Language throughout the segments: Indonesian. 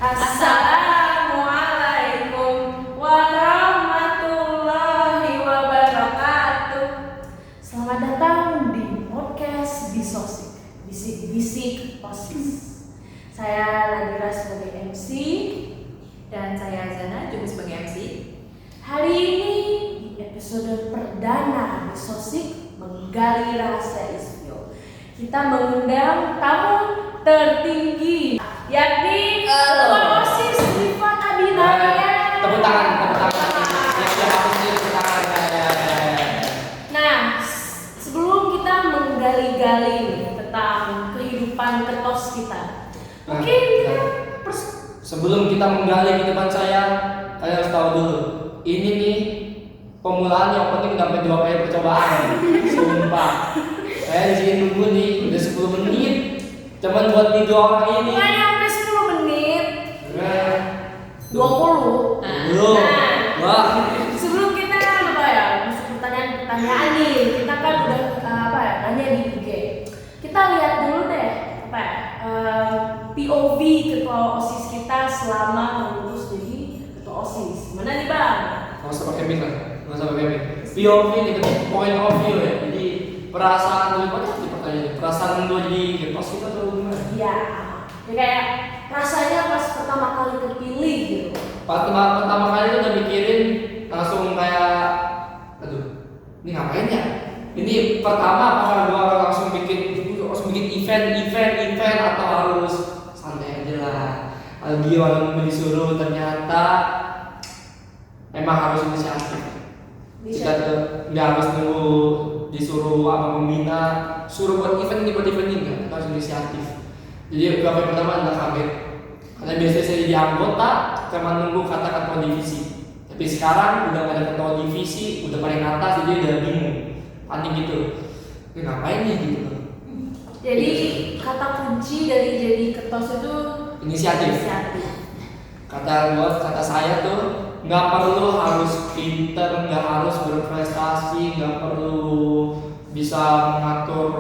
Assalamualaikum warahmatullahi wabarakatuh. Selamat datang di podcast Bisosik, bisik-bisik OSIS. Saya Nadira sebagai MC Dan saya Zana juga sebagai MC. Hari ini di episode perdana Bisosik menggali rahasia ISPIO, kita mengundang tamu tertinggi yakni Ketua OSIS Rifat Abinaya. Tepuk tangan. Nah, sebelum kita menggali-gali tentang kehidupan ketos kita, mungkin Sebelum kita menggali kehidupan saya harus tahu dulu. Ini nih pemulaan yang penting sampai 2 kali percobaan. Sumpah. Saya di sini nunggu nih udah 10 menit. Cuman buat video orang ini. nggak nyampe 10 menit. 20. Belum. Wah. Sebelum kita masuk pertanyaan nih, kita kan udah nanya di IG. Kita lihat dulu deh POV ketua OSIS kita selama lulus jadi ketua OSIS. Mana nih Bang? Nggak usah pakai mic lah. Nggak usah pakai mic. POV nih, point of view ya. Jadi perasaan dulu pertanyaan. Perasaan gue jadi ketua kita tuh gimana? Iya. Ya kayak rasanya pas pertama kali terpilih gitu. Pertama kali tuh udah mikirin langsung kayak, aduh, ini ngapain ya? Ini pertama apakah gua langsung bikin event atau harus santai aja lah. Lagi walaupun disuruh ternyata emang harus inisiatif. Kita tuh nggak harus nunggu disuruh apa pembina, suruh buat event ini kan, kita harus inisiatif. Jadi POV pertama anda kaget. Karena biasanya saya jadi anggota cuma nunggu kata ketua divisi. Tapi sekarang udah gak ada ketua divisi, udah paling atas, jadi udah bingung, panik gitu. Ini ngapain nih gitu? Jadi kata kunci dari jadi ketos itu Inisiatif. Kata saya tuh nggak perlu harus pinter, nggak harus berprestasi, nggak perlu bisa mengatur.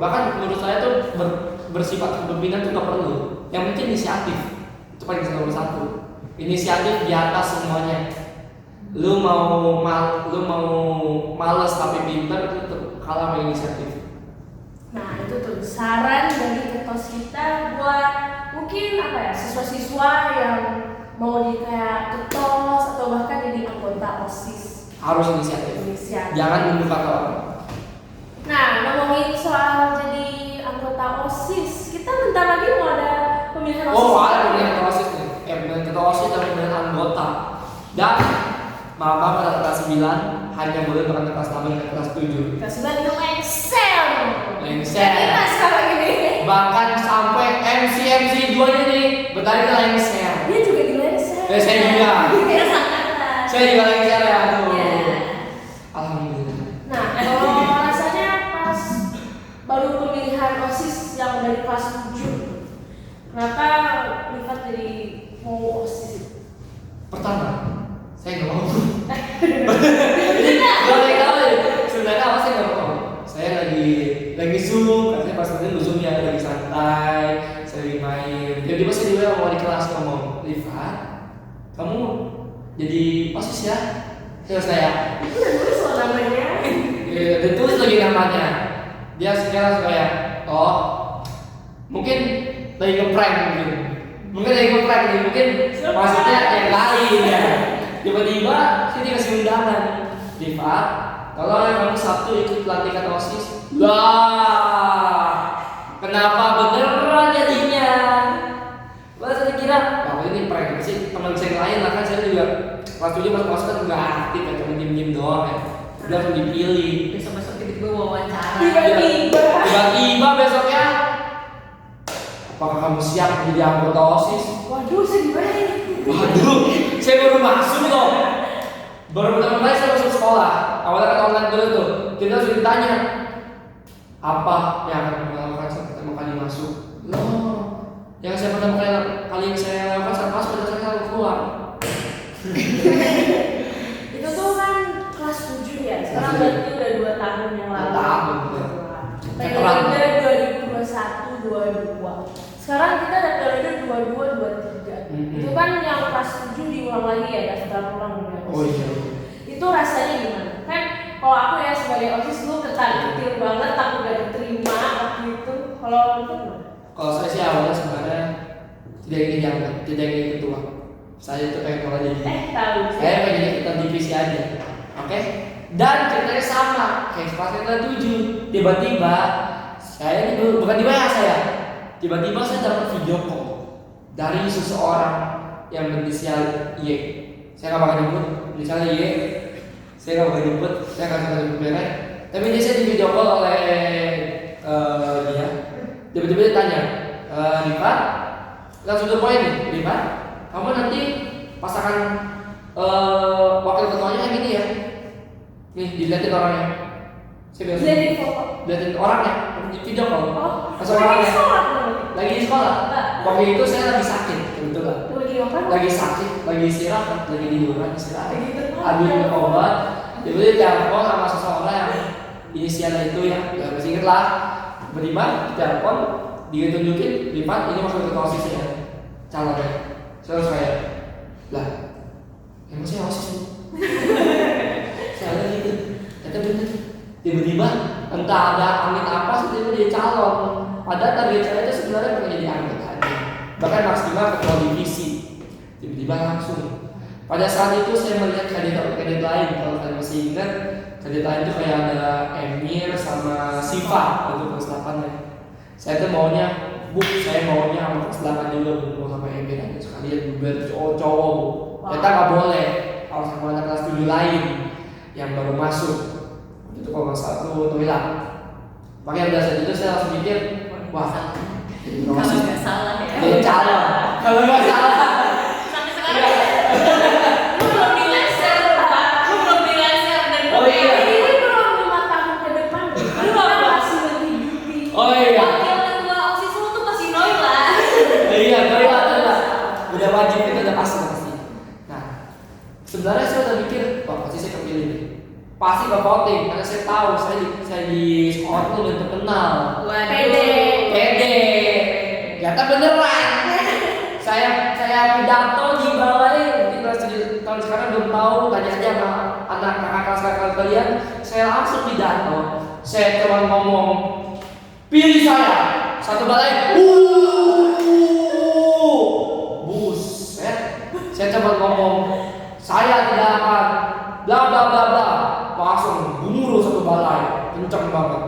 Bahkan menurut saya tuh bersifat kepemimpinan tuh nggak perlu. Yang penting inisiatif. Itu paling nomor 1. Inisiatif di atas semuanya. Lu mau males tapi pinter itu kalah sama inisiatif. Nah itu tuh saran dari ketos kita buat mungkin siswa-siswa yang mau di kayak ketos atau bahkan jadi anggota OSIS. Harus inisiatif. Jangan nunggu kata orang. Nah ngomongin soal jadi anggota OSIS, kita bentar lagi mau ada pemilihan OSIS. Oh, ada pemilihan OSIS nih. Pemilihan ketua OSIS dan pemilihan anggota. Dan maaf pada kelas 9 hanya boleh berangkat kelas 8 dan kelas 7. Kelas 9 itu lengser. Lengser. Sekarang ini. Bahkan sampai MC 2 nya nih bertanya ke lengser. Dia juga di lengser. Saya juga. Dia sangat. Saya juga lengser ya. Aduh. Yeah. Alhamdulillah. Nah, kalau rasanya pas baru pemilihan OSIS yang dari kelas 7, kenapa Rifat jadi mau OSIS? Pertama, saya nggak mau. Jadi kalau sebenarnya apa saya nggak mau. Saya lagi zoom, katanya pas nanti zoom ya lagi santai, saya lagi main. Jadi pas dia mau di kelas ngomong, Rifat, kamu jadi OSIS ya? Terus saya, Itu udah nulis loh namanya. dia tulis lagi namanya. Dia sekarang kayak, oh, mungkin lagi ngeprank mungkin. Mungkin maksudnya yang lain ya. Tiba-tiba saya dikasih undangan, Rifat, kalau kamu Sabtu ikut pelantikan OSIS. Wah, kenapa beneran jadinya? Wah, saya kira, wah ini prank sih. Teman saya yang lain lah kan saya juga kelas 7 masuk kan nggak aktif ya, cuma diem doang ya. Udah langsung dipilih. Besok-besok tiba-tiba wawancara. Tiba-tiba besoknya, apakah kamu siap menjadi anggota OSIS? Waduh, saya gimana ini? Waduh, saya baru masuk loh. Baru pertama kali saya masuk sekolah. Awalnya kan online dulu tuh. Kita harus ditanya apa yang akan kamu lakukan saat pertama kali masuk. Loh, yang saya pertama kali saya lakukan saat masuk pada saya lalu keluar. Itu tuh kan kelas 7 ya. Sekarang berarti udah 2 tahun yang lalu. 2 tahun. Periode 2021-22. Sekarang kita ada periode 22-23. Itu kan yang kelas 7 diulang lagi ya, daftar ulang ya. Oh iya. Itu rasanya gimana? Kan kalau aku ya sebagai OSIS dulu ketar-ketir banget, aku gak diterima waktu itu. Kalau itu gimana? Kalau saya sih awalnya sebenarnya tidak ingin diangkat, tidak ingin ketua. Saya itu pengen malah jadi. Tahu. Saya pengen jadi ketua divisi aja. Oke? Dan ceritanya sama, kayak pas kita 7. Tiba-tiba saya ini bukan tiba saya. Tiba-tiba saya dapat video call dari seseorang yang berinisial Y. Saya nggak bakal nyebut inisialnya Y. Saya nggak bakal nyebut, saya nggak bakal nyebut merek. Tapi dia saya di video call oleh dia. Tiba-tiba dia tanya, Rifat, langsung ke poin nih, Rifat, kamu nanti pasangan wakil ketuanya yang ini ya. Nih, dilihatin orangnya. Saya bilang, Jadi foto. dilihatin orangnya, di video call. Oh, Langsung lagi orangnya. sholat dong. Lagi di sekolah. Enggak. Waktu itu saya lagi sakit, kebetulan. Lagi apa? Lagi sakit, lagi istirahat, lagi tiduran istirahat. Lagi tenang. Ambil obat. Tiba-tiba telepon sama seseorang yang inisialnya itu ya, masih inget lah. Tiba-tiba telepon, dia tunjukin, Rifat ini masuk ke OSIS ya, calonnya. Saya lah, emang saya OSIS nih. Saya gitu, kata bener. Tiba-tiba entah ada angin apa, tiba-tiba dia calon. Padahal target saya itu sebenarnya pengen jadi anggota aja, bahkan maksimal ketua divisi. Tiba-tiba langsung. Pada saat itu saya melihat kandidat lain, kalau kalian masih ingat, kandidat lain itu kayak ada Emir sama Siva untuk kelas 8 ya. Saya tuh maunya, saya maunya sama kelas 8 juga, mau sama Emir aja sekalian biar cowok-cowok. Kita nggak boleh kalau sama anak kelas 7 lain yang baru masuk. Itu kalau nggak salah tuh hilang. Makanya udah saat itu saya langsung mikir, wah, Kalau nggak salah ya. dia calon. Kalau nggak salah. Sampai sekarang lu belum dileser, Pak. Lu belum dileser dan Oh iya. Ini belum 5 tahun ke depan. Lu masih menghidupi. Oh iya. wakil ketua OSIS lu tuh masih Noi lah. Iya, udah wajib itu udah pasti. Nah, sebenarnya saya udah mikir, wah pasti saya kepilih nih. Pasti gak voting karena saya tahu saya di sekolah itu udah terkenal. Pede. Ternyata beneran. Saya pidato di balai mungkin kelas 7 tahun sekarang belum tahu, tanya aja sama anak kakak kelas kalian. Saya langsung pidato. Saya cuma ngomong, pilih saya satu balai. Buset. Saya coba ngomong, saya tidak akan bla bla bla bla. Langsung gemuruh satu balai, kencang banget.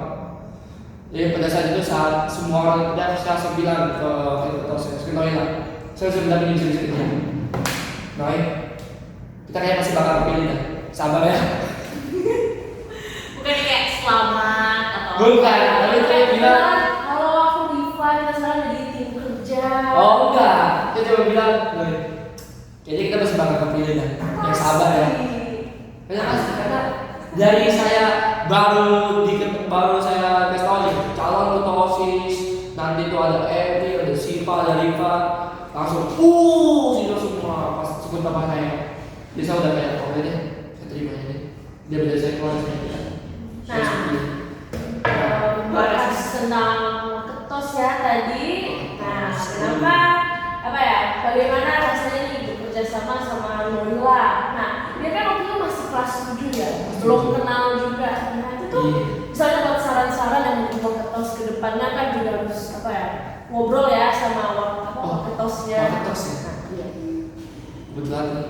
Jadi pada saat itu saat semua orang tidak saya bilang ke Noi lah, saya sudah bilang ini cerita. Noi, kita kayak masih bakal pilih dah, sabar ya. Bukan kayak selamat atau Bukan, tapi saya bilang, Halo, aku Riva, kita sekarang jadi tim kerja. oh enggak, dia cuma bilang, Noi, kayaknya kita masih bakal kepilih dah, yang sabar ya. Karena dari saya baru saya kasih tahu nih, calon ketua OSIS, nanti tuh ada Emi, ada Siva, ada Riva, langsung sini semua pas sebut nama saya. Jadi saya udah kayak oke deh, saya terima ini. Dia beda saya keluar saya bilang. Bahas tentang ketos ya tadi. Nah, kenapa bagaimana rasanya nih bekerja sama Nurila? Nah, dia kan waktu itu masih kelas 7 ya, belum kenal juga. Nah, itu tuh misalnya buat saran-saran yang untuk ketos ke depannya kan juga harus ngobrol ya sama ketosnya. Ketos ya. Nah, iya. Kebetulan nih,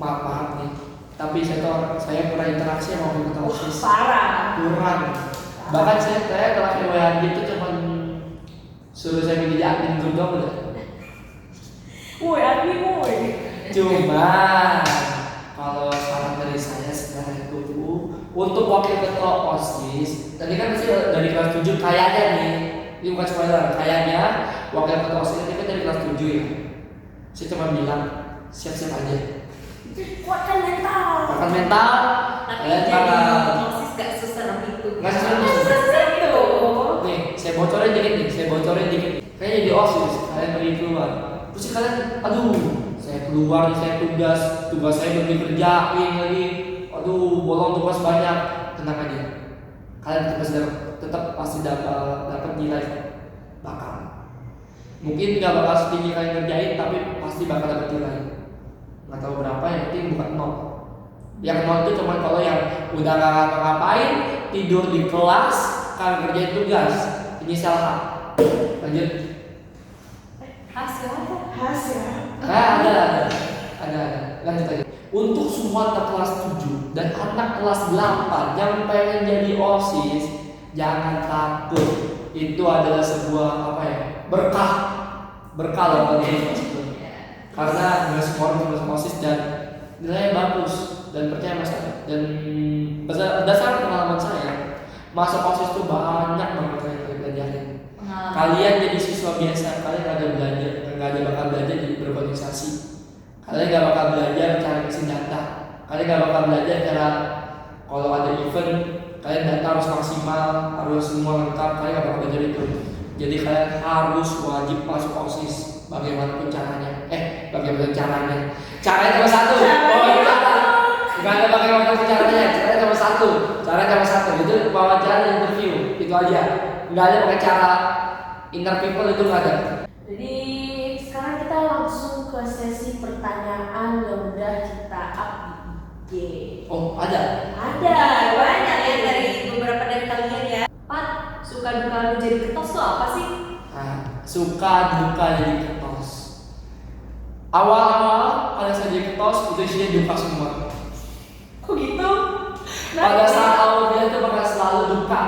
maaf nih, tapi saya pernah interaksi sama ketua OSIS. Parah. Kurang. Bahkan saya kelas WHD itu cuma suruh saya menjadi admin grup doang udah. Woi, admin woi. Cuma kalau saran dari saya sekarang itu untuk wakil ketua OSIS, tadi kan saya dari kelas 7 kayaknya nih, ini bukan spoiler, kayaknya wakil ketua OSIS ini kan dari kelas 7 ya. Saya cuma bilang siap-siap aja. Kuatkan mental. Makan mental, tapi kalian jadi bakal OSIS gak seserem itu. nggak sesuai. Itu. Nih, saya bocorin dikit. Kayaknya di OSIS kalian pergi keluar. Terus kalian, aduh, saya keluar, saya tugas saya belum dikerjain lagi. Aduh, bolong tugas banyak. Tenang aja, kalian tetap pasti dapat nilai bakal. Mungkin nggak bakal setinggi kalian kerjain, tapi pasti bakal dapat nilai. Nggak tahu berapa, yang penting bukan 0. Yang 0 itu cuma kalau yang udah nggak ngapa-ngapain, tidur di kelas, kan kerjain tugas, ini salah. Lanjut. Hasil apa? Hasil. Ada. Lanjut aja. Untuk semua anak kelas 7 dan anak kelas 8 yang pengen jadi OSIS, jangan takut. Itu adalah sebuah berkah loh bagi itu. Karena nggak semua orang masuk OSIS dan nilainya bagus, dan percaya mas, dan berdasarkan pengalaman saya, masuk OSIS itu banyak banget yang kalian pelajarin. Kalian jadi siswa biasa, kalian nggak ada bakal belajar jadi berorganisasi. Kalian nggak bakal belajar cara bikin data. Kalian nggak bakal belajar cara kalau ada event, kalian data harus maksimal, harus semua lengkap. Kalian nggak bakal belajar itu. Jadi kalian harus wajib masuk OSIS, bagaimanapun caranya. Bagaimana caranya? Caranya cuma satu. Nggak ada bagaimanapun caranya. Caranya cuma satu. Itu wawancara interview. Itu aja. Nggak ada pakai cara inner people, itu nggak ada. Jadi sekarang kita langsung ke sesi pertanyaan yang udah kita up di IG. Oh, ada. Ada Banyak ya dari beberapa dari kalian ya. Pat, suka duka lu jadi ketos tuh apa sih? Nah, suka duka jadi ketos. Awal-awal pada saat jadi ketos itu isinya duka semua. Kok gitu? Pada saat awal dia itu bakal selalu duka.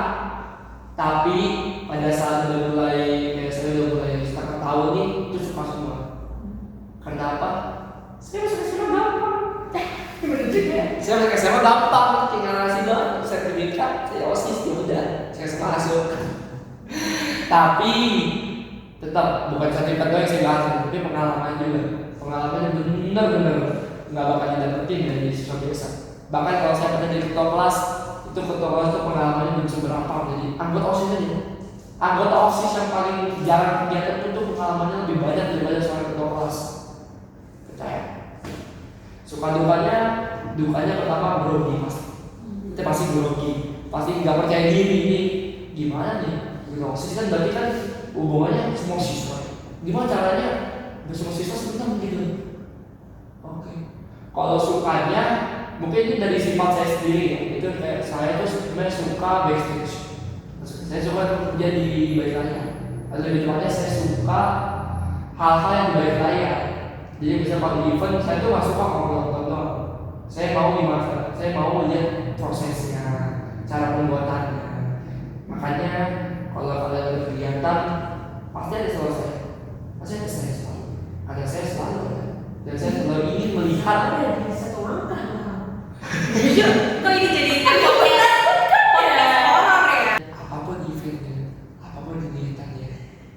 Tapi pada saat udah mulai setengah tahun nih itu suka semua. Karena apa? Saya masuk SMA gampang. Bener juga. Saya masuk SMA gampang, tinggal ngasih doang sertifikat, saya OSIS ya udah, saya masuk. Tapi tetap bukan sertifikat doang yang saya bahas, tapi pengalaman juga. Pengalamannya bener-bener nggak bakal didapetin dari siswa biasa. Bahkan kalau saya pernah jadi ketua kelas itu pengalamannya belum seberapa. Jadi anggota OSIS aja, anggota OSIS yang paling jarang kegiatan itu pengalamannya lebih banyak daripada seorang ketua kelas. Percaya. Suka dukanya pertama grogi pasti. Itu pasti grogi, pasti nggak percaya diri. Ini gimana nih? OSIS kan berarti kan hubungannya semua siswa. Gimana caranya semua siswa senang gitu? Oke. Kalau sukanya mungkin ini dari sifat saya sendiri ya. Itu kayak saya tuh sebenarnya suka backstage. Saya suka kerja di balik layar. Atau lebih tepatnya saya suka hal-hal yang di balik layar. Jadi misalnya kalau di event saya tuh nggak suka ngobrol doang. Saya mau gimana? Saya mau lihat prosesnya, cara pembuatannya. Makanya kalau kalian ada kegiatan pasti ada selesai. Pasti ada saya selalu. Ada saya selalu. Dan saya selalu ingin melihat. Ada di satu langkah. Jujur, kok ini jadi podcast horor ya? Apapun eventnya, apapun kegiatannya,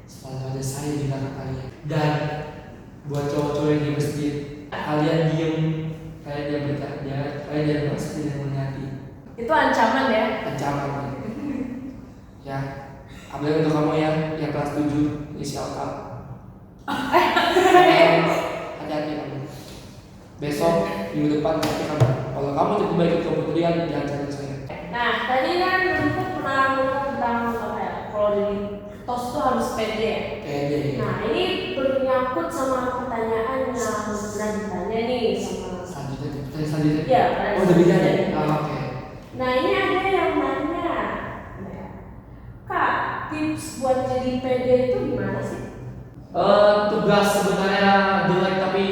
selalu ada saya di belakang kalian. Dan buat cowok-cowok yang di masjid, kalian diem, kalian diam bercanda, kalian jangan merasa tidak menyakiti. Itu ancaman ya. Ancaman. Ya, apalagi untuk kamu yang kelas 7 inisial K. Hati-hati kamu. Besok minggu depan pasti kamu. Kalau kamu tiba-tiba ikut kementerian, jangan cari saya. Nah, tadi kan kita pernah ngomong tentang kalau di tos itu harus pede ya. Pede. Nah, ini bernyangkut sama pertanyaan yang pernah ditanya nih sama. Selanjutnya. Iya, Oh, udah bisa ya? Oke. Nah, ini ada yang nanya, Kak, tips buat jadi pede itu gimana sih? Tugas sebenarnya jelek tapi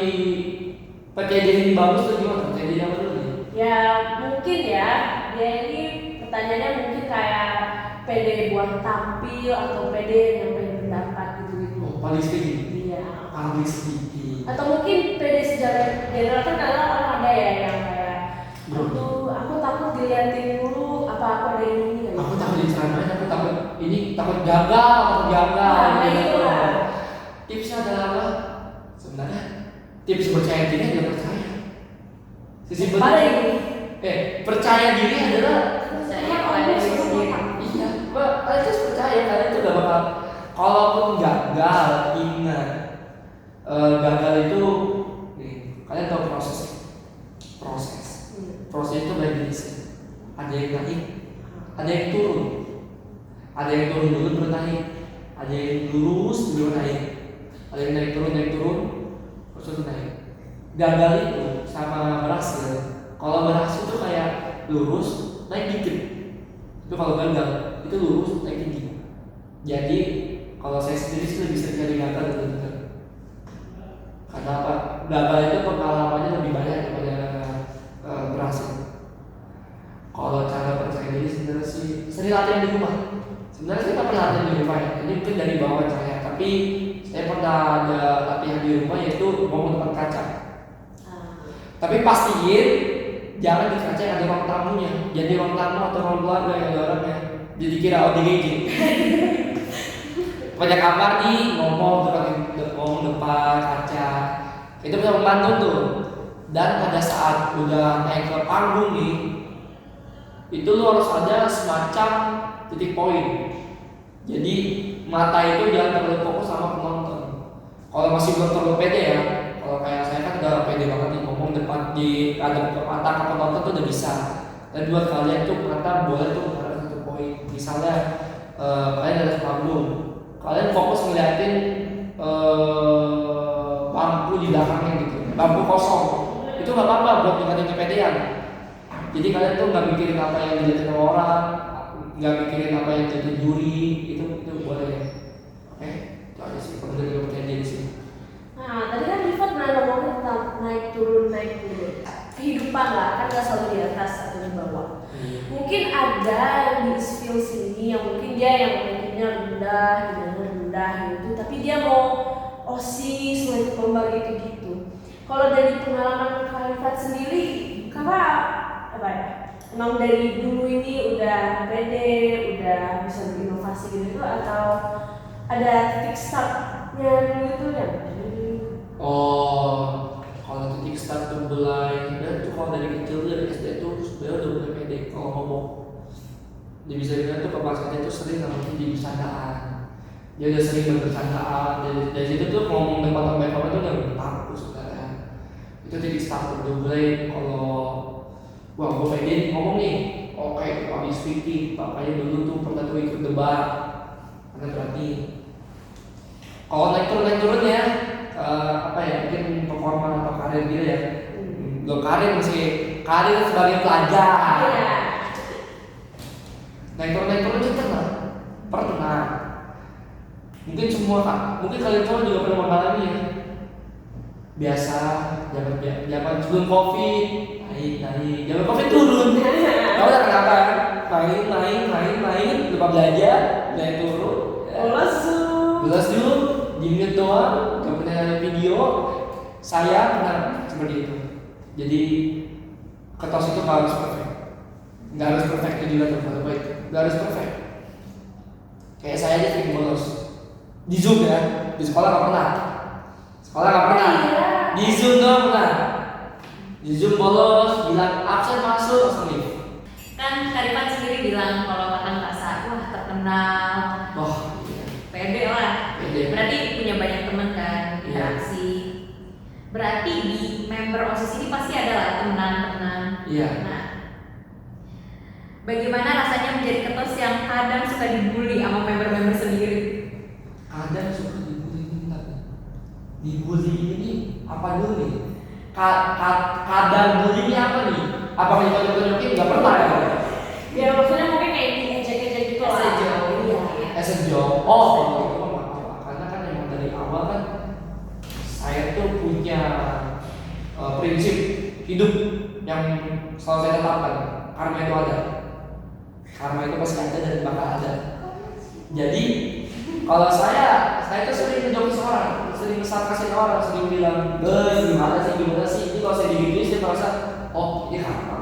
percaya diri bagus tuh gimana? Percaya diri apa dulu nih? Ya mungkin ya, dia ini pertanyaannya mungkin kayak pede buat tampil atau pede nyampein pendapat gitu-gitu. Oh, paling speaking. Iya. Paling speaking. Atau mungkin pede secara general kan kadang orang ada ya yang kayak aku takut diliatin dulu apa aku ada ini. Aku takut diceramain, aku takut ini takut gagal. Nah, itu lah. Tipsnya adalah apa? Sebenarnya tips percaya diri adalah percaya. Sisi Pada ini. Percaya diri adalah Percaya pada diri sendiri. iya, kalian harus percaya kalian itu gak bakal. Kalaupun gagal, ingat gagal itu nih, kalian tahu proses itu banyak jenis. Ada yang naik, ada yang turun, ada yang turun dulu baru naik, ada yang lurus baru naik, ada yang naik turun, terus gagal itu sama berhasil. Kalau berhasil itu kayak lurus naik dikit, itu kalau gagal itu lurus naik tinggi. Jadi kalau saya sendiri sih lebih sering cari gagal gitu. Karena apa? Gagal itu pengalamannya lebih banyak daripada berhasil. Kalau cara percaya diri sebenarnya sih sering latihan di rumah. Sebenarnya kita pernah latihan di rumah ya. Ini mungkin dari bawaan saya, tapi saya pernah ada latihan di rumah yaitu ngomong depan kaca. Tapi pastiin jangan di kaca yang ada ruang tamunya. Jadi ruang tamu atau ruang keluarga yang ada orangnya. Jadi kira ODGJ. Banyak kamar nih ngomong depan kaca. Itu bisa membantu tuh. Dan pada saat udah naik ke panggung nih, itu lu harus ada semacam titik poin. Jadi mata itu jangan terlalu fokus sama penonton. Kalau masih belum terlalu pede ya, kalau kayak saya kan udah pede banget nih ngomong depan di ada mata ke penonton tuh udah bisa. Dan buat kalian tuh mata boleh tuh mengarah satu poin. Misalnya kalian ada panggung, kalian fokus ngeliatin lampu di belakangnya gitu, lampu kosong. Itu nggak apa-apa buat ningkatin kepedean. Jadi kalian tuh nggak mikirin apa yang dilihatin orang, nggak mikirin apa yang jadi juri, itu boleh ya. Oke, itu aja sih kalau dari percaya diri sih. Nah, tadi kan Rifat pernah ngomongin tentang naik turun kehidupan lah, kan nggak selalu di atas atau di bawah. Mungkin ada yang di skill sini yang mungkin dia yang rankingnya rendah gitu, tapi dia mau OSIS, mau ikut lomba gitu. Kalau dari pengalaman Kak Rifat sendiri, Kakak apa ya? Emang dari dulu ini udah pede, udah bisa berinovasi gitu atau ada titik startnya dulu itu ya? Oh, kalau titik start tuh mulai, dan tuh kalau dari kecil dari SD tuh sebenarnya udah mulai pede kalau ngomong. Dia bisa dibilang tuh kepaksaannya tuh sering namanya di bercandaan. Dia udah sering bercandaan. Dari situ tuh ngomong depan orang banyak orang tuh udah takut sebenarnya. Itu titik start udah mulai kalau wah gue pede ngomong nih. Oke, public speaking. Papanya dulu tuh pernah tuh ikut debat. Karena berarti kalau naik turun ya. Apa ya, mungkin performa atau karir gitu ya. Belum karir karir sebagai pelajar. Naik turun itu pernah. Mungkin semua mungkin kalian semua juga pernah mengalami ya. Biasa, zaman sebelum COVID naik, zaman COVID turun. Tahu tak kenapa? Main, lupa belajar, naik turun. Bolos dulu, di-mute doang, gak punya video. Saya pernah seperti itu. Jadi ketos itu gak harus perfect. Gak harus perfect itu juga terlalu baik. Gak harus perfect. Kayak saya aja sering bolos di Zoom ya, di sekolah gak pernah. Di Zoom doang pernah. Di Zoom bolos, bilang absen masuk, langsung leave. Kan Kak Rifat sendiri bilang kalau Kakak merasa wah terkenal, pede lah. Berarti punya banyak teman kan, interaksi. Berarti di member OSIS ini pasti ada lah teman-teman. Iya. Nah, bagaimana rasanya menjadi ketos yang kadang suka dibully sama member-member sendiri? Kadang suka dibully ini apa dulu nih? Kadang bully ini apa nih? Apa kita tunjukin nggak pernah ya? Ya maksudnya mungkin kayak diejek-ejek gitu lah. As a job. Oh, itu mah nggak apa-apa. Karena kan emang dari awal kan saya tuh punya prinsip hidup yang selalu saya tetapkan. Karma itu ada. Karma itu pasti ada dan bakal ada. Jadi kalau saya tuh sering menjokis orang, sering sarkasin orang, sering bilang, gimana sih? Ini kalau saya digituin saya merasa, oh ini karma.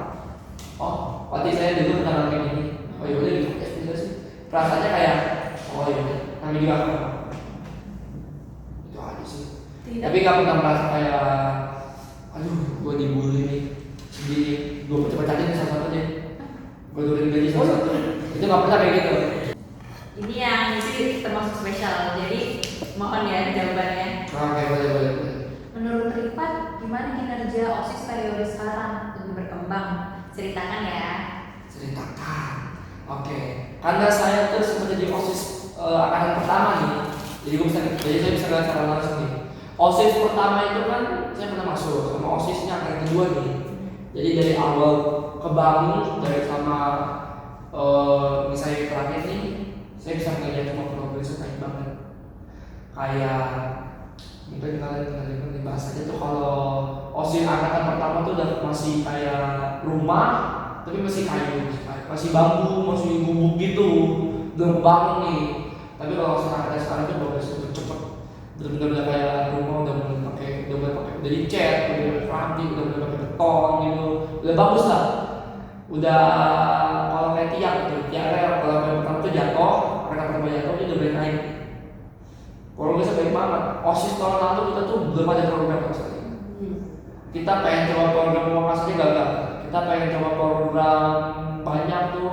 Oh, berarti saya dulu pernah ngalamin ini. Oh yaudah gitu, ya sih. Perasaannya kayak, oh yaudah, namanya juga karma. Itu aja sih. Tapi nggak pernah merasa kayak, aduh, gue dibully nih, sendiri, gue pecah-pecahin satu-satu deh, gue turunin gaji satu-satu. Itu nggak pernah kayak gitu. Ini yang itu termasuk spesial, jadi mohon ya jawabannya. Oke, boleh. Menurut Rifat, gimana kinerja OSIS periode sekarang lebih berkembang? Ceritakan ya. Ceritakan. Oke. Karena saya tuh sempat jadi OSIS angkatan pertama nih. Jadi saya bisa lihat secara langsung nih. OSIS pertama itu kan saya pernah masuk sama OSISnya yang kedua nih. Jadi dari awal kebangun dari sama misalnya terakhir nih, saya bisa ngeliat semua progresnya naik banget. Kayak mungkin kalian pernah dibahas aja tuh kalau OSIS angkatan pertama tuh udah masih kayak rumah, tapi masih kayu, masih bambu, masih gubuk gitu, belum kebangun nih. Tapi kalau OSIS angkatan sekarang tuh progres cepet, bener-bener udah kayak rumah, udah pakai udah dicat, udah keramik, udah pakai beton gitu, udah bagus lah. Udah kalau kayak tiang gitu, tiangnya kalau yang pertama tuh jatuh, mereka pertama jatuh dia udah boleh naik. Progresnya baik banget. OSIS tahun lalu kita tuh belum ada program sekali. Kita pengen coba program lokasinya gagal. Kita pengen coba program banyak tuh,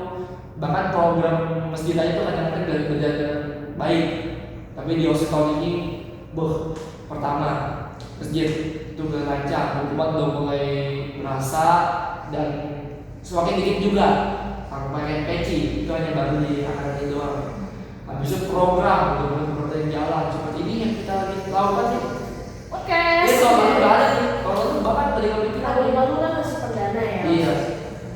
bahkan program masjid aja tuh kadang-kadang dari berjalan baik. Tapi di OSIS tahun ini, pertama masjid itu udah lancar, umat udah mulai merasa dan semakin dikit juga pakai peci itu hanya baru di akademi doang. Habis itu program udah jalan seperti ini yang kita lagi lakukan nih. Oke. Ini tahun lalu udah ada nih. Tahun lalu bahkan tadi kami pikir Tahun lalu kan masih perdana ya. Iya.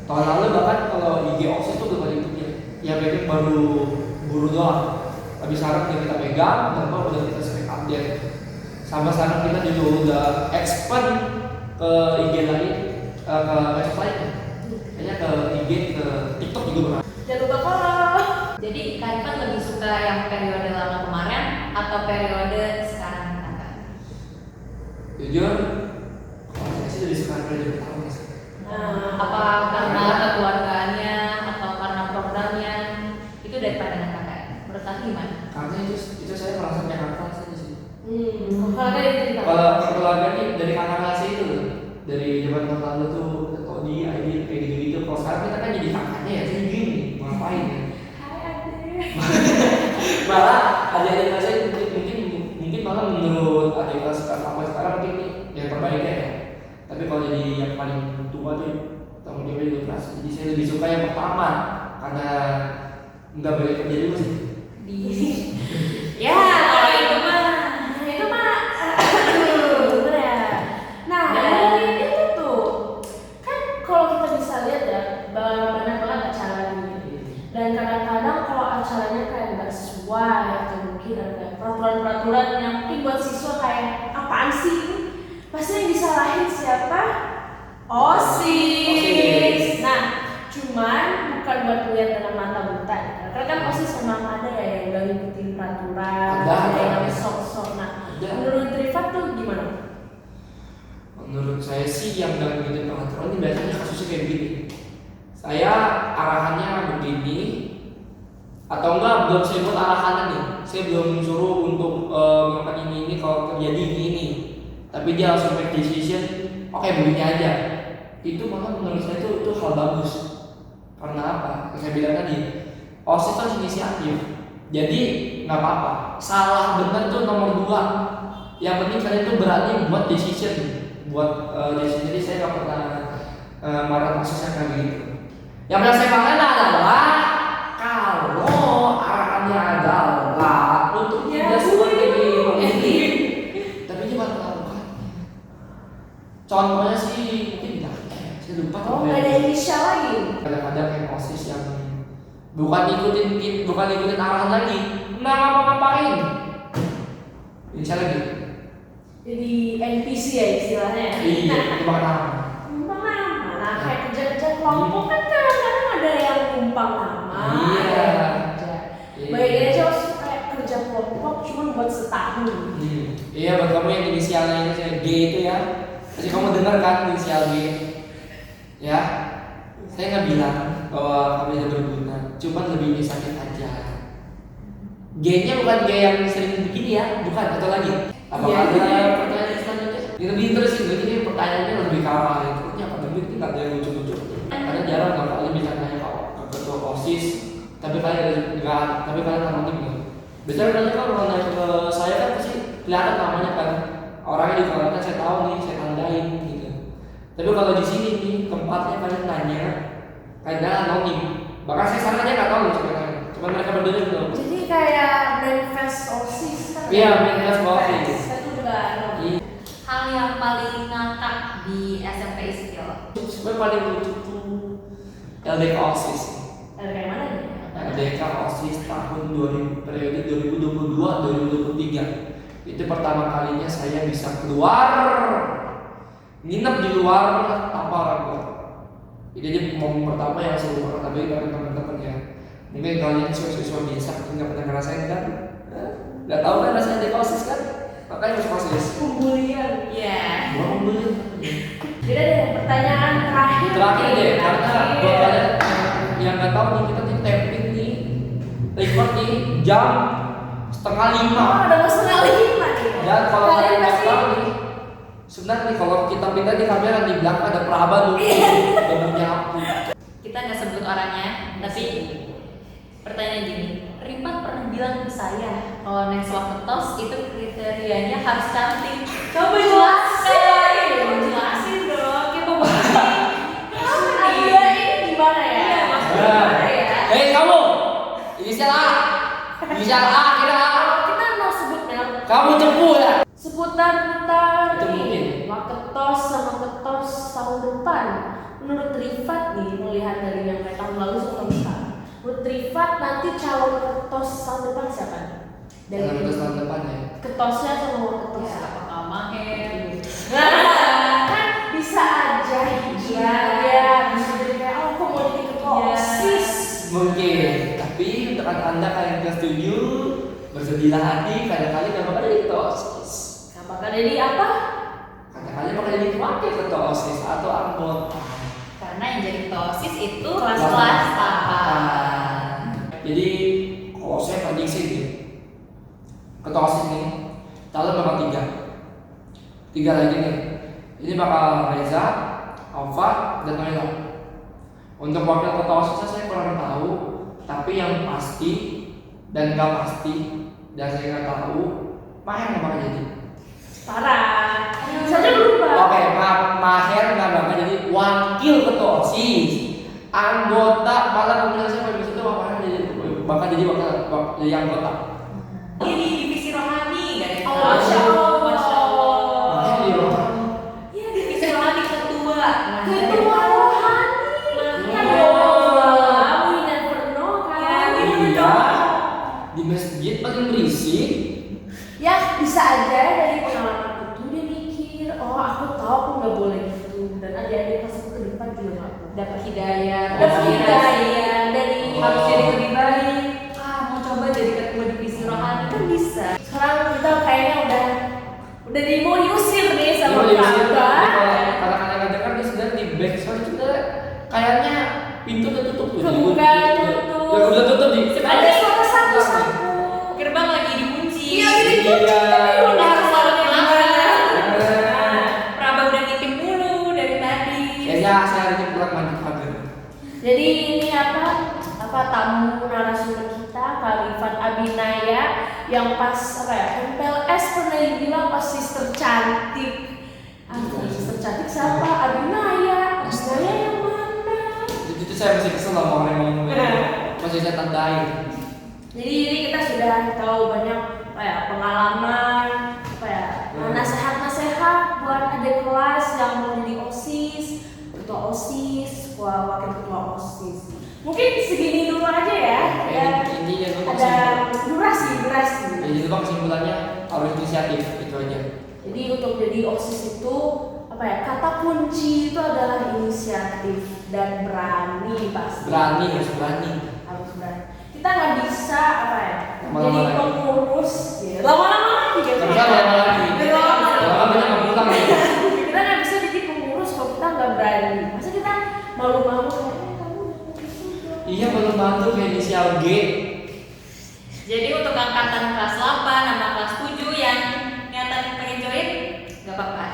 Tahun lalu bahkan kalau IG OSIS itu udah paling pikir. Ya bikin baru guru doang. Tapi sekarang kita pegang dan udah kita sering update. Sampai sekarang kita juga udah expand ke IG lain, ke website lain. Kayaknya ke IG, ke TikTok juga pernah. Jangan lupa follow. Jadi Kak Irfan lebih suka yang periode lama kemarin atau periode sekarang Kakak? Jujur, kalau saya sih lebih suka periode pertama sih. Apa karena kekeluargaannya atau karena programnya? Itu dari pandangan Kakak. Menurut Kakak gimana? Karena itu saya merasa Jakarta saja sih. Kalau dari cerita. Kalau keluarga nih dari kakak ngasih itu loh. Dari zaman tahun lalu tuh kok di ID kayak gitu-gitu. Kalau sekarang kita kan jadi kakaknya ya, jadi gini mau ngapain ya? Malah adik-adik saya mungkin malah menurut adik kelas sekarang mungkin nih yang terbaiknya ya. Tapi kalau jadi yang paling tua tuh tanggung jawabnya juga keras. Jadi saya lebih suka yang pertama karena nggak boleh kerja dulu sih. Ya, kalau itu mah bener ya. Nah, dari itu tuh kan kalau kita bisa lihat ya banyak banget acara ini. Dan kadang-kadang kalau acaranya kayak nggak sesuai atau mungkin ada peraturan-peraturan yang mungkin buat siswa kayak apaan sih? Pasti yang disalahin siapa? OSIS. Nah, cuman bukan buat melihat dengan mata buta. Karena kan OSIS memang ada ya yang udah ngikutin peraturan, ada yang namanya sok-sok. Nah, menurut Rifat tuh gimana? Menurut saya sih yang nggak ngikutin peraturan ini biasanya kasusnya kayak begini. Saya arahannya begini, atau enggak belum saya buat arahannya nih. Saya belum suruh untuk melakukan ini kalau terjadi ini. Tapi dia langsung make decision, oke begini aja. Itu malah menurut saya itu hal bagus. Karena apa? Saya bilang tadi, OSIS itu inisiatif. Jadi nggak apa-apa. Salah benar tuh nomor 2. Yang penting kalian tuh berani buat decision, decision. Jadi saya nggak pernah marah OSIS kayak gitu. Yang pernah saya pakai adalah kalau arahannya adalah untuk tidak seperti ini, tapi dia malah melakukan. Contohnya sih mungkin tidak. Saya lupa. Nggak ada inisial lagi. Kadang-kadang yang OSIS yang bukan ikutin arahan lagi, nggak ngapa-ngapain. Inisial lagi. Jadi NPC ya istilahnya. Iya, itu nama. Numpang nama. Nah, kayak kerja-kerja kelompok kan kadang-kadang ada yang numpang nama. Iya. Ada yang kerja. Bayangin aja waktu kayak kerja kelompok cuma buat setahun. Iya, buat kamu yang inisialnya ini G itu ya. Pasti kamu dengar kan inisial G. Ya, saya nggak bilang bahwa kamu tidak berguna, cuma lebih sakit aja. G-nya bukan G yang sering begini ya, bukan atau lagi. Apakah ada pertanyaan selanjutnya? Ini lebih interesting, jadi pertanyaannya lebih kamar itu. Ini apa demi itu nggak ada yang lucu-lucu. Karena jarang kalau kalian bisa nanya ke ketua OSIS, tapi kalian namanya belum. Biasanya nanya kalau nanya ke saya kan pasti kelihatan namanya kan. Orangnya di kalangan saya tahu nih, saya tandain gitu. Tapi kalau di sini nih tempatnya kalian nanya, kadang anonim. Bahkan saya sekarang aja nggak tahu nih sebenarnya. Cuma mereka berdua belum. Jadi kayak breakfast OSIS kan? Iya, breakfast OSIS. Saya tuh juga di SMP Iskil. Sebenarnya paling lucu tuh LDK OSIS. Kayak mana nih? LDK OSIS tahun 2000 periode 2022-2023. Itu pertama kalinya saya bisa keluar nginep di luar aparat. Jadi aja momen pertama yang saya keluar, tapi bareng teman-teman ya. Mungkin kalian siswa-siswa biasa nggak pernah ngerasain kan? Nggak tahu kan rasanya LDK OSIS kan? Makanya masuk OSIS. Pembulian. Iya. Gua pembulian. Jadi ada pertanyaan terakhir. Terakhir deh, nih, karena terakhir. buat kalian yang nggak tahu nih, kita nih tapping nih, record nih jam 4:30. Oh, udah mau 4:30 nih. Dan kalau Kalian kalian nggak pasti- tahu nih, sebenarnya nih kalau kita pindah di kamera di belakang ada Praba tuh, udah menyapu. Kita nggak sebut orangnya, tapi pertanyaan gini, Rifat pernah bilang ke saya kalau Neswa Ketos itu kriterianya harus cantik. Coba jelasin. Jelasin dong, kayak pembahasan. Iya, ini gimana ya? Iya, maksudnya gimana ya? Hei kamu, inisial A, inisial A kira A, Kalau kita mau sebut merek, kamu cepu ya? seputar-putar Itu mungkin. nih, Ketos sama Ketos tahun depan. Menurut Rifat nih, melihat dari yang kayak tahun lalu sama sekarang. Menurut Rifat nanti calon Ketos tahun depan siapa? Dalam itu tahun depan ya. Ketosnya sama Ketos. Ya, apakah Maher? Nah, kan bisa aja Iya. ya, bisa jadi kayak oh aku mau jadi ketua Iya. OSIS. Mungkin, tapi untuk anda kalian yang setuju, bersedihlah hati, kadang-kadang nggak bakal jadi ketua OSIS. Nah, bakal jadi apa? Kadang-kadang bakal jadi wakil ketua OSIS atau anggota. Karena yang jadi ketua OSIS itu Kelas-kelas tahapan. Jadi kalau saya prediksi nih, ketua OSIS nih, calon bakal tiga lagi nih. Ini bakal Reza, Alfa, dan Noela. Untuk wakil ketua OSIS saya kurang tahu, tapi yang pasti dan gak pasti dan saya nggak tahu, Maher nggak bakal jadi. Parah. Saja berubah. Oke, Maher nggak bakal jadi wakil ketua OSIS. Anggota malah kemudian saya bisa itu bakal jadi jadi anggota. Ini divisi rohani, gak ada yang Oh, tahu. Masya Allah. Masya Allah. Maher di rumah. Iya, divisi rohani ketua. Ketua rohani. Iya. Wow, we never know kan. Ya, we never Iya. know. Di masjid paling berisik. Ya bisa aja dari pengalaman itu dia mikir, oh aku tahu aku nggak boleh gitu, dan adik-adik pas aku ke depan juga nggak boleh. Dapat hidayah, Dapat hidayah dari harus jadi lebih baik. Mau coba jadi ketua divisi rohani kan bisa. Sekarang kita kayaknya udah mau diusir nih sama Iya, iya, Praba. iya. Kalau kadang-kadang kan dia sebenarnya di backsound juga kayaknya pintu udah tutup tuh. Kebuka, tutup. Ya udah tutup di. Ada suara sapu-sapu. Gerbang lagi dikunci. Iya, gini Iya. udah suaranya gimana? Praba udah nitip mulu dari tadi. Kayaknya saya hari ini pulang mandi pagar. Jadi ini apa tamu narasumber kita Kak Rifat Abinaya yang pas apa ya MPLS pernah dibilang pas sister cantik. Sister cantik siapa? Abinaya. Abinaya yang mana? Itu saya masih kesel sama orang yang ngomong. Masih saya tandai. Jadi ini kita sudah tahu banyak apa ya pengalaman apa ya nasihat-nasihat buat adik kelas yang mau jadi OSIS, ketua OSIS, wakil ketua OSIS. Mungkin segini dulu aja ya. Intinya itu Ada durasi. Ya, jadi bang kesimpulannya harus inisiatif itu aja. Jadi untuk jadi OSIS itu apa ya kata kunci itu adalah inisiatif dan berani pasti. Berani harus berani. Harus berani. Kita nggak bisa apa ya Lama-lama jadi lagi. pengurus ya. Lama-lama lagi kan. Nggak bisa lama-lama lagi. Lama-lama kita nggak pulang ya. Kita nggak bisa jadi pengurus kalau kita nggak berani. Masa kita malu-malu kayak kamu Iya belum bantu kayak inisial G. Jadi untuk angkatan kelas 8 sama kelas 7 yang niatan pengen join, gak apa-apa.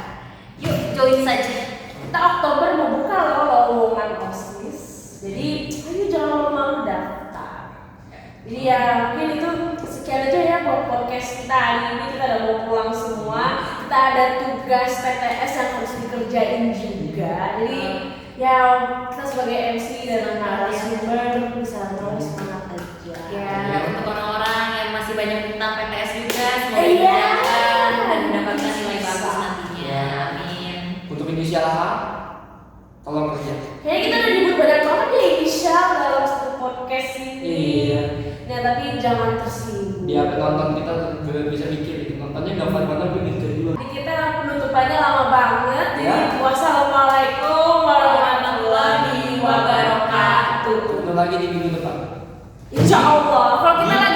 Yuk join saja. kita Oktober mau buka loh lowongan OSIS. Jadi ayo jangan malu-malu daftar. Jadi ya mungkin itu sekian aja ya buat podcast kita hari ini. Kita udah mau pulang semua. Kita ada tugas TTS yang harus dikerjain juga. Jadi ya kita sebagai MC dan narasumber bisa menulis semangat aja. Ya, untuk orang-orang yang masih banyak tentang PTS juga, semoga Iya. dijalankan dan mendapatkan nilai bagus nantinya. Amin. Untuk ini inisial H, tolong kerja. Kayaknya kita udah nyebut banyak banget ya inisial dalam satu podcast ini. Iya. Nah tapi jangan tersinggung. Biar penonton kita juga bisa mikir gitu. Nontonnya nggak fun-fun tapi mikir juga. Jadi kita penutupannya lama banget. Ya. Jadi wassalamualaikum warahmatullahi wabarakatuh. Ketemu lagi di minggu depan. Insya Allah. Kalau kita